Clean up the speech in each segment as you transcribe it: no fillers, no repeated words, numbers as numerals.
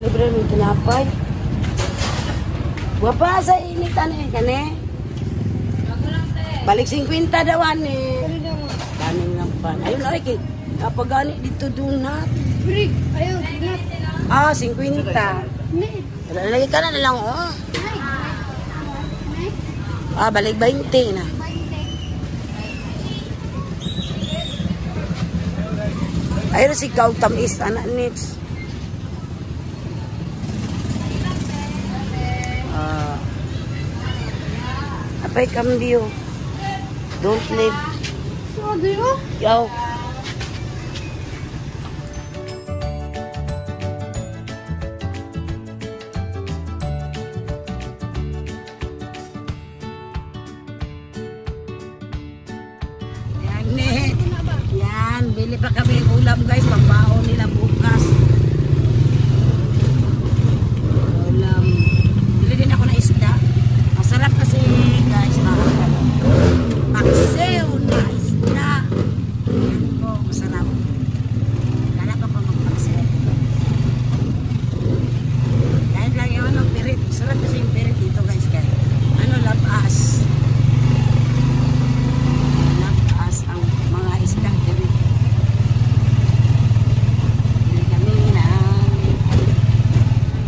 Libre ng tinapay. Wapa sa initan eh, kane. Balik 50 dawan eh. Kanin lang pa. Ayun na, Ricky. Kapag gani dito donut. Brig, ayaw, donut. Ah, 50. Lagi ka na lang, oh. Ah, balik 20 na. Ayun si Gautam is anak nits. Apay cambio. Don't live. So, do you? Yo. Yan, bili pa kami ng ulam guys, pambaon nila bukas. Ulam. Bili din ako ng isda. Masarap kasi guys, paksiw na isda. Yan po, masarap. Kala ka pa magpaksiw. Kahit lang yung anong pirit. Masarap kasi yung pirit dito guys. Kaya, ano, labas. Ang mga isda dito.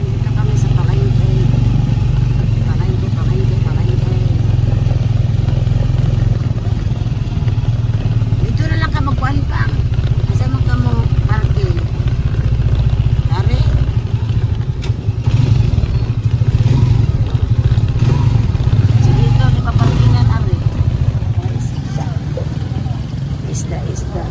Dito kami sa palengke. Palengke. Dito na lang ka magkuhan pa. Kasi magkamo parking. Dari. So dito, di pa parkingan ari. Isda.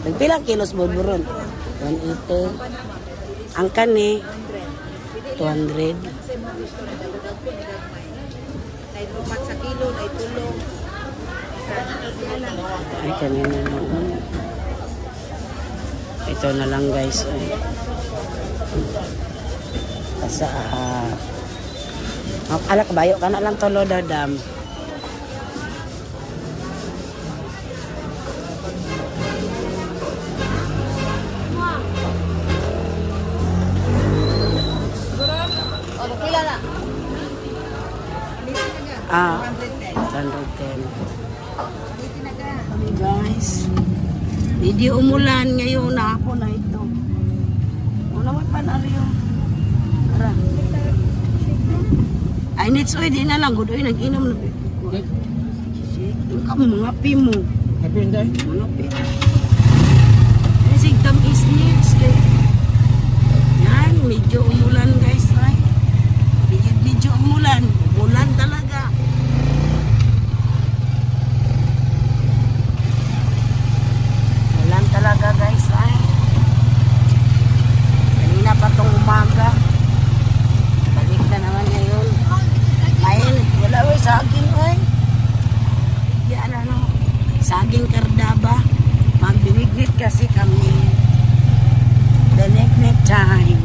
Nagpilang kilos burburon? 180. Ang kani 200. Ay, kanina na. Ito na lang guys. Sa ala kabayo ka na lang tolo dadam. Ah, 110. Kami guys. Hindi umulan ngayon na ako na ito. Unawat pa na rin yung ara. Ay, nits oy, di na lang. Gudoy, nag-inom na. Yung kamo, mga pimo. Happy and die? Mga pimo. Ay, sigtam is nits. Yan, medyo umulan guys. Ay. Medyo umulan. Umulan talaga. Umulan talaga guys. Ay. Kanina pa tong umaga. Balik na naman ngayon. Ayun, wala ko saging ay. Yan ano, saging kardaba. Magbinigit kasi kami the next time.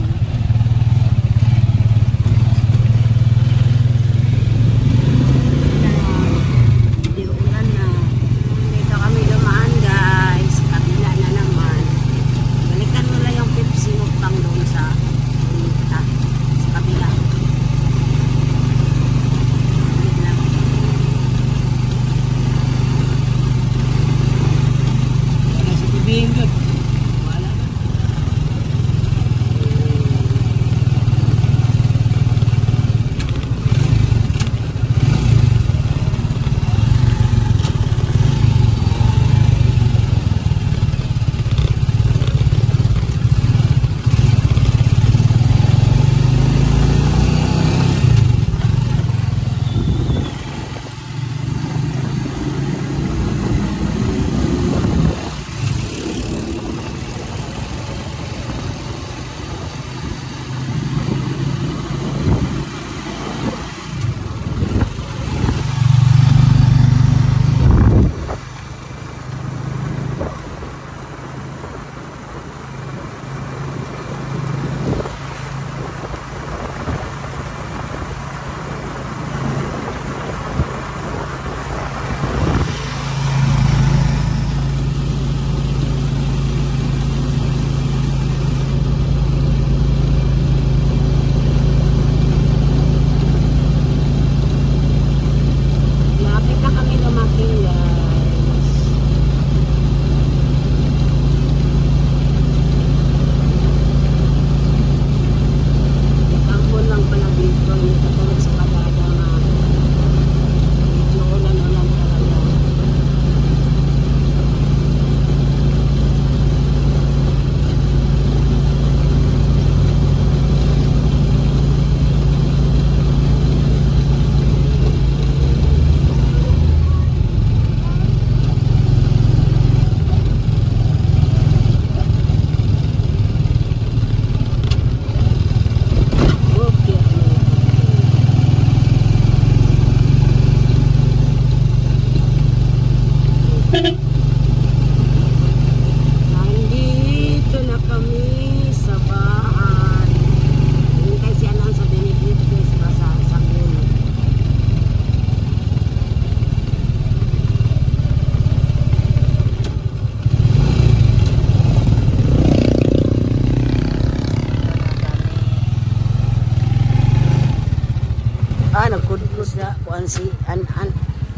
Nagkudkod na kuan si An.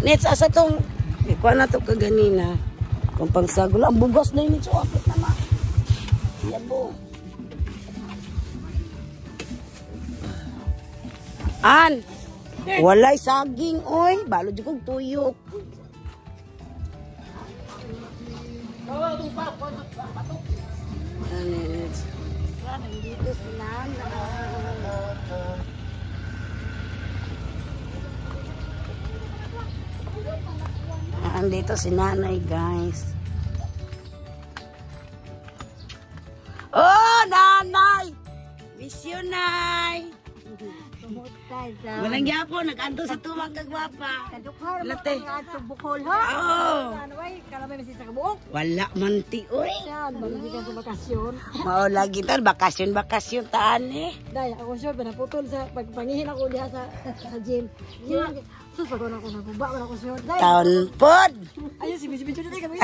Nets asa tong kuan na to kaganina. Kung pangsagol ang bugas na yun. So apit naman. Yabo. An. Walay saging oy. Balo di kong tuyok. Nandito si Andito si nanay, guys. Oh, nanay! Miss you, nay! Walang yapo, nag-anto sa tuwag kagwapa. Late. Oo. Wala man ti, oy. Mao lagi tan, bakasyon taan eh. Day, ako sure, pinaputol sa pagpangihin ako diha sa gym. Sus, pag ako naguba, wala ko sure. Taon pod. Ayun, si Bici na kami.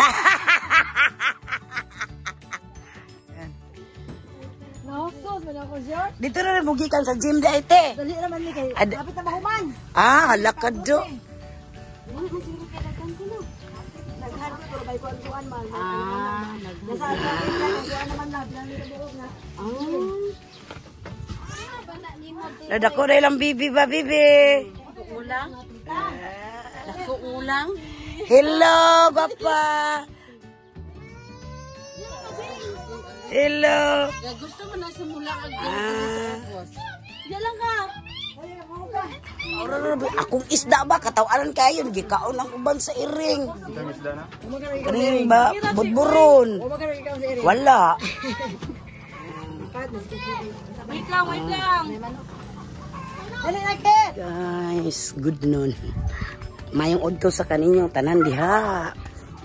No, sus, wala ko sure. Dito na rin bugikan sa gym da ite. Dali naman ni kay. Kapit na mahuman. Halakad do. Naghanap ko ba ikuan man. Nasa kuan naman na bilang ni buog na. Nadako na ilang bibi ba, bibi? Ulang. Dako ulang. Hello, Papa. Hello. Gusto mo na simula ang boss. Diyan ka. Akong isda ba? Katawanan kayo. Gikaon ang uban sa iring. Kaning ba? Budburon. Wala. Wait lang. Guys, good noon. Mayong odto sa kaninyong tanan diha.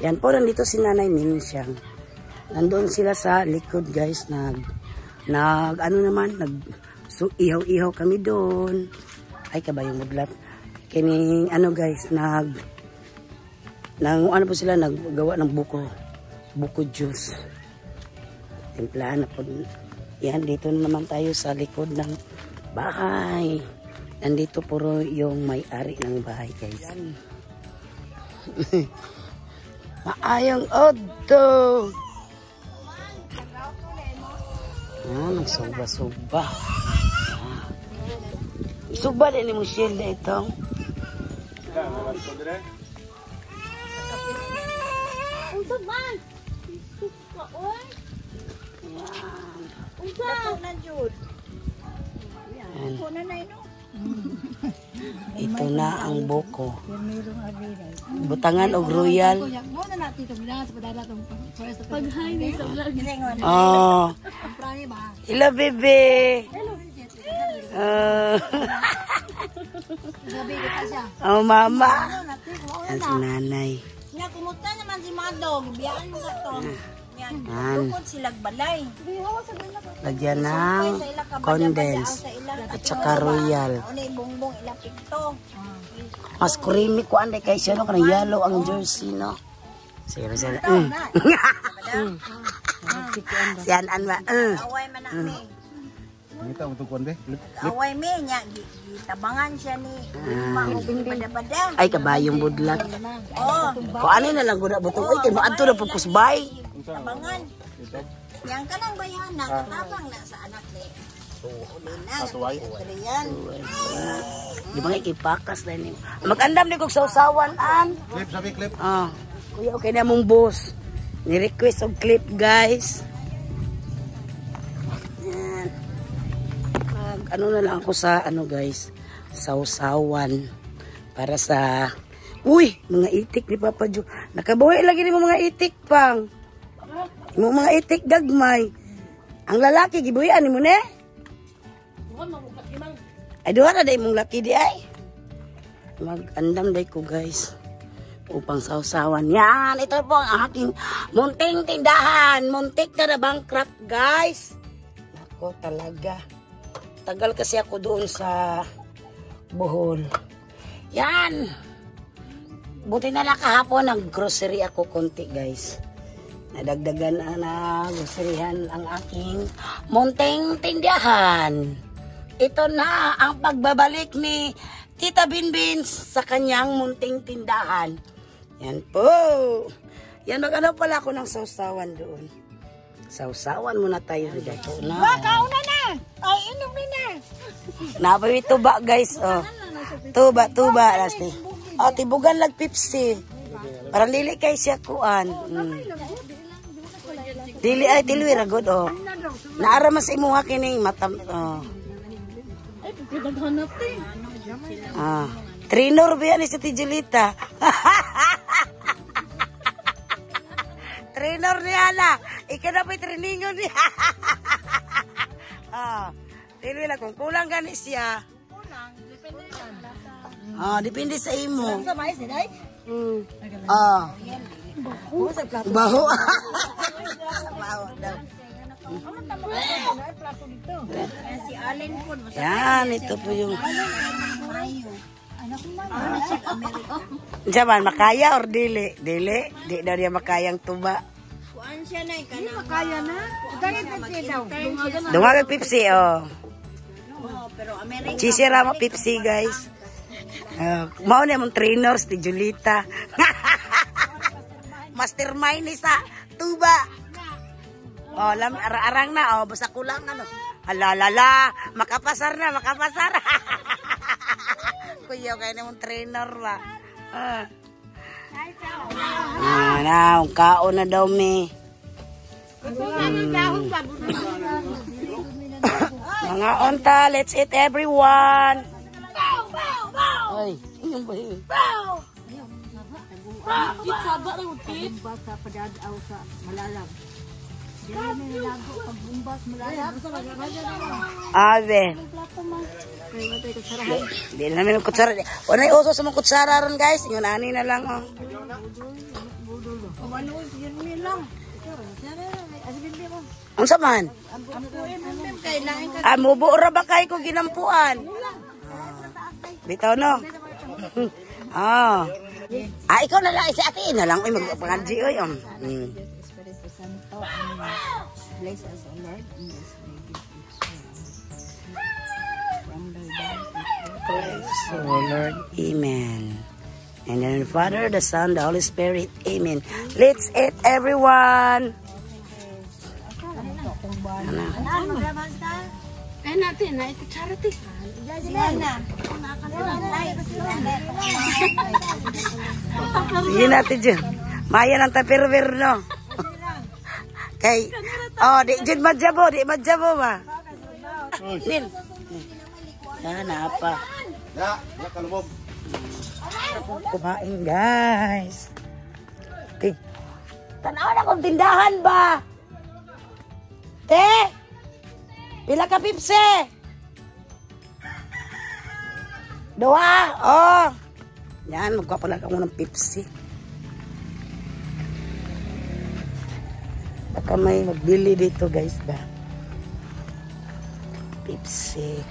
Yan po, nandito si Nanay Minsyang. Nandoon sila sa likod, guys. Ihaw-ihaw kami doon. Ay, kabayong mudlat. Kining, guys, ano po sila, naggawa ng buko juice. Timplahan na po. Yan, dito na naman tayo sa likod ng bahay. Nandito puro yung may-ari ng bahay, guys. Yan. Maayong odto. Nagsuba-suba. Isuba din ni Michelle na ito. Unsa man? Unsa na jud? Ito na ang buko. Butangan og royal. Oh. Hello, bebe. Oh, mama. Yan si nanay. Nga, kumusta naman si Madog? Biyaan mo to. Yan. Tukod silang balay. Lagyan ng condense at saka royal. Ano yung bongbong ilapit to? Mas creamy ko anday kay siya no, kanang yellow ang jersey no. Sige. Siyan an ba? Away man ami. Ngita mo tukon de. Away me nya gitabangan siya ni bada-bada. Ay kabayong budlat. Oh, Ko ano na lang gud butong oy kay maadto na pud kusbay. tabangan. Yang kanang bayana katabang na sa anak ni. Atuway. Yan. Di ba ipakas na ni. Magandam ni kog sausawan an. Clip sabi clip. Kuya okay na mong boss. Ni-request og clip guys. Yan. Ano na lang ako sa guys, sausawan para sa mga itik ni Papa Jo. Nakabuhi lagi ni mga itik pang. Mga itik gagmay. Ang lalaki gibuhian ni mo ne? Ay duha na day mong laki di ay. Mag-andam day ko guys. Upang sausawan. Yan, ito po ang aking munting tindahan. Muntik na bankrupt guys. Ako talaga. Tagal kasi ako doon sa Bohol. Yan. Buti na lang kahapon nag-grocery ako konti guys. Nadagdagan na groceryhan ang aking munting tindahan. Ito na ang pagbabalik ni Tita Binbin sa kanyang munting tindahan. Yan po. Yan, mag-ano pala ako ng sausawan doon. Sausawan muna tayo. Kauna na! Ay, inom na! Napawi tuba guys. Oh. Tuba. Lasti. Oh, tibugan lag Pepsi. Parang dili kay siya kuan. Dili ay tilwira good oh. Naara mas imuha kining matam oh. Trainer ba ni si Tijulita? Trainer niya na. Ika na pa'y trainingon niya. Tilwira kung kulang gani siya. Depende sa imo. Sa mais din ay? Baho. Baho daw. Si Allen po. Yan, ito po yung... Diyan, makaya or dili? Dili? Di daw niya makayang tuba. Kuan siya na, kanang... Kaya na. Dagit na siya daw. Dumagag Pepsi, oh. Pero American. Chisira mo Pepsi, guys. Mao na mong trainers ni Julita. Mastermind ni sa tuba. Oh, arang na, oh, basta kulang ano. Alalala, makapasar na, makapasar. Kuya, kaya na mong trainer ba? Ang kaon na daw, me. Mga onta, let's eat everyone. Ay, yun ba yun? Saba na utit. Basta padadaw sa malalag. Dili na lago pag bumbas malalag. Ave. Di namin yung kutsara. Unay uso sa mga kutsara ron guys. Yung ani na lang. Oh. Ang saman? Mubo ra ba kayo ko ginampuan? Bitaw no? Ikaw na lang. Si ate na lang. Ay, magpangadji. Ay, Espiritu Santo, bless us, O Lord, in this way. From the Praise the Lord. Amen. And then the Father, the Son, the Holy Spirit. Amen. Let's eat, everyone. Ay natin, na ito charity. Sige natin dyan. Maya ng tapirwir, no? Kay, di dyan madjabo ba? Nil. Yan, apa. Ya, kalubog. Kumain, guys. Okay. Tanaw na kong tindahan ba? Te! Pila ka Pepsi? Dua? Oh! Yan, magpapalag ako ng Pepsi. Baka may magbili dito, guys, ba? Pepsi.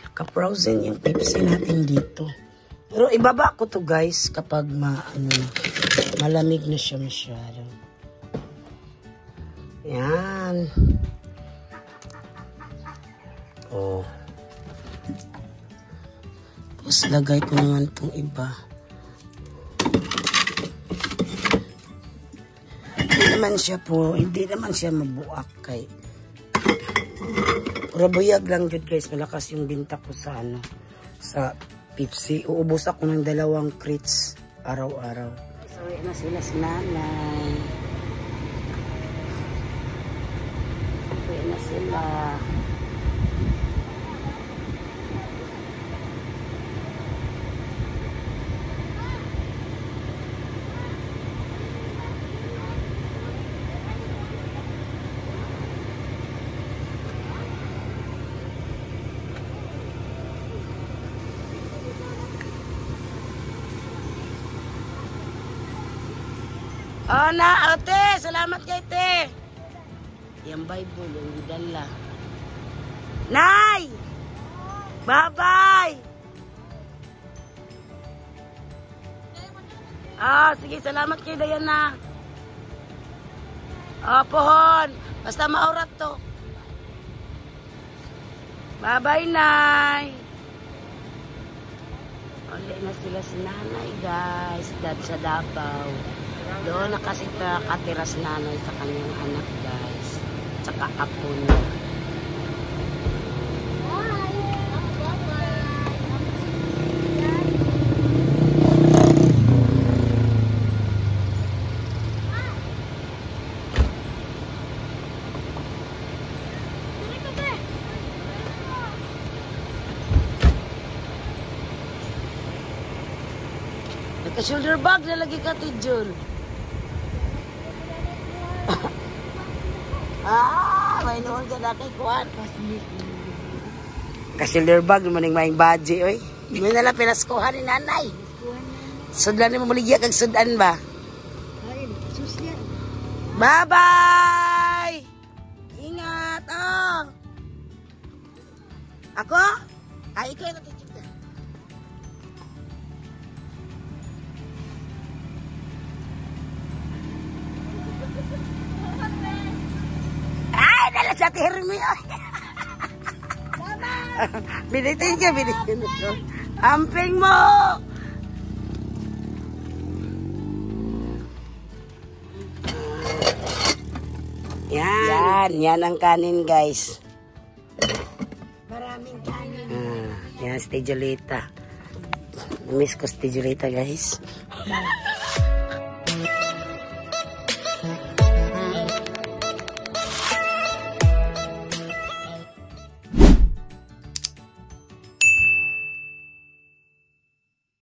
Naka-frozen yung Pepsi natin dito. Pero ibaba ko to, guys, kapag malamig na siya masyado. Yan. Oh. Tapos lagay ko naman itong iba. Hindi naman siya mabuak kay. Pura buyag lang yun, guys. Malakas yung binta ko sa sa Pepsi. Uubos ako ng 2 crates araw-araw. So, na sila si nanay. Na sila. Oh na, ate, salamat kay te. Yung Bible, yung dala. Nay! Bye-bye! Sige, salamat kay Diana. Oh, pohon. Basta maurat to. Bye-bye, Nay. Uli na sila si nanay, guys. Dad sa Davao. Doon na kasi nakatira si nanay sa kanyang anak, guys. Tsaka apo niya. Nagka-shoulder bag na lagi ka, Tijol. May noon ka na kay Kuan. Ka-shoulder bag, maning maing baji, oy. May nalang pinaskuhan ni nanay. Sudlan ni mo maligya kag sudan ba? Bye-bye! Ingat, oh! Ako? Ay, ikaw na, Tijol. Sa Hermi. Binitin ka, binitin ko. Amping mo! Yan ang kanin, guys. Maraming kanin. Yan, si Tijolita. Miss ko si Tijolita, guys.